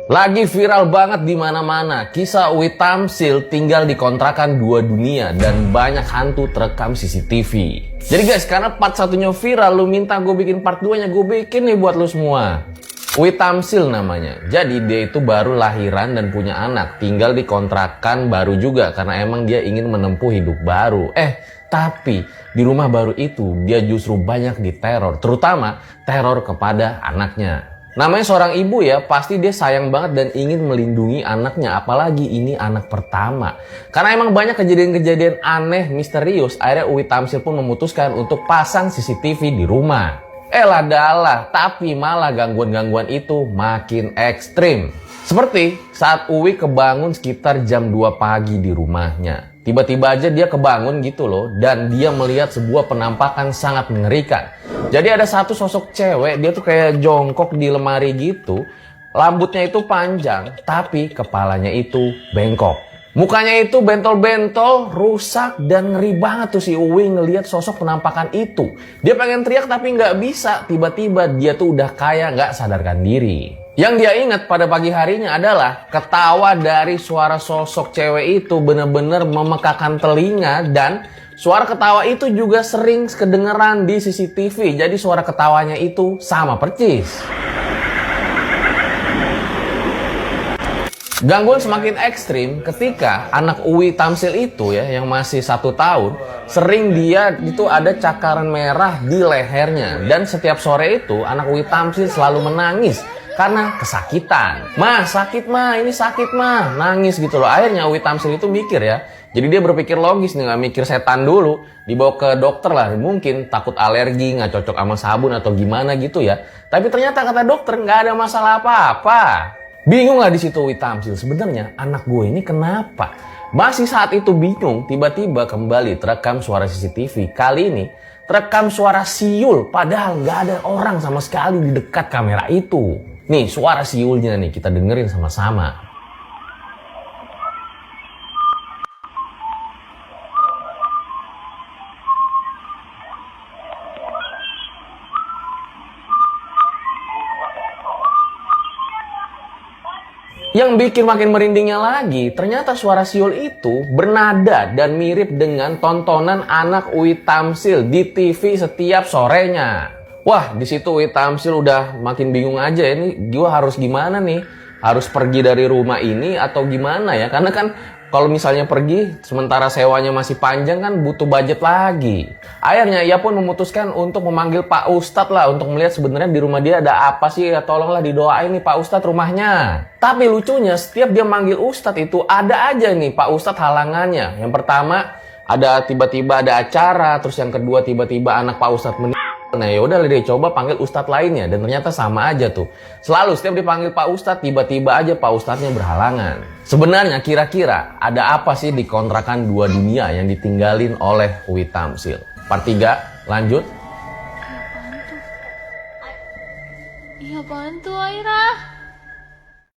Lagi viral banget di mana-mana, kisah Uwi Tamsil tinggal di kontrakan dua dunia dan banyak hantu terekam CCTV. Jadi guys, karena part satunya viral, lu minta gue bikin part 2-nya, gue bikin nih buat lu semua. Uwi Tamsil namanya. Jadi dia itu baru lahiran dan punya anak, tinggal di kontrakan baru juga karena emang dia ingin menempuh hidup baru. Tapi di rumah baru itu dia justru banyak diteror, terutama teror kepada anaknya. Namanya seorang ibu ya, pasti dia sayang banget dan ingin melindungi anaknya, apalagi ini anak pertama. Karena emang banyak kejadian-kejadian aneh, misterius, akhirnya Uwi Tamsil pun memutuskan untuk pasang CCTV di rumah. Dalah, tapi malah gangguan-gangguan itu makin ekstrim. Seperti saat Uwi kebangun sekitar jam 2 pagi di rumahnya. Tiba-tiba aja dia kebangun gitu loh, dan dia melihat sebuah penampakan sangat mengerikan. Jadi ada satu sosok cewek, dia tuh kayak jongkok di lemari gitu. Rambutnya itu panjang, tapi kepalanya itu bengkok. Mukanya itu bentol-bentol, rusak, dan ngeri banget tuh si Uwi ngelihat sosok penampakan itu. Dia pengen teriak tapi nggak bisa, tiba-tiba dia tuh udah kayak nggak sadarkan diri. Yang dia ingat pada pagi harinya adalah ketawa dari suara sosok cewek itu bener-bener memekakan telinga, dan suara ketawa itu juga sering kedengeran di CCTV. Jadi suara ketawanya itu sama percis. Gangguan semakin ekstrim ketika anak Uwi Tamsil itu ya, yang masih 1 tahun, sering dia itu ada cakaran merah di lehernya. Dan setiap sore itu anak Uwi Tamsil selalu menangis karena kesakitan. "Mah, sakit mah, ini sakit mah," nangis gitu loh. Akhirnya Uwi Tamsil itu mikir ya, jadi dia berpikir logis nih, gak mikir setan dulu. Dibawa ke dokter lah, mungkin takut alergi, gak cocok sama sabun atau gimana gitu ya. Tapi ternyata kata dokter gak ada masalah apa-apa. Bingung lah di situ Uwi Tamsil, sebenarnya anak gue ini kenapa? Masih saat itu bingung, tiba-tiba kembali terekam suara CCTV. Kali ini terekam suara siul, padahal gak ada orang sama sekali di dekat kamera itu. Nih suara siulnya nih, kita dengerin sama-sama. Yang bikin makin merindingnya lagi, ternyata suara siul itu bernada dan mirip dengan tontonan anak Uwi Tamsil di TV setiap sorenya. Wah, di situ Uwi Tamsil udah makin bingung aja, ini gue harus gimana nih? Harus pergi dari rumah ini atau gimana ya? Karena kan kalau misalnya pergi, sementara sewanya masih panjang kan butuh budget lagi. Akhirnya ia pun memutuskan untuk memanggil Pak Ustadz lah untuk melihat sebenarnya di rumah dia ada apa sih. Ya, tolonglah didoain nih Pak Ustadz rumahnya. Tapi lucunya setiap dia manggil Ustadz itu ada aja nih Pak Ustadz halangannya. Yang pertama ada tiba-tiba ada acara, terus yang kedua tiba-tiba anak Pak Ustadz meninggal. Nah yaudah dia coba panggil Ustadz lainnya, dan ternyata sama aja tuh. Selalu setiap dipanggil Pak Ustadz, tiba-tiba aja Pak Ustadznya berhalangan. Sebenarnya kira-kira ada apa sih di kontrakan dua dunia yang ditinggalin oleh Uwi Tamsil? Part 3, lanjut. Iya apaan tuh Aira?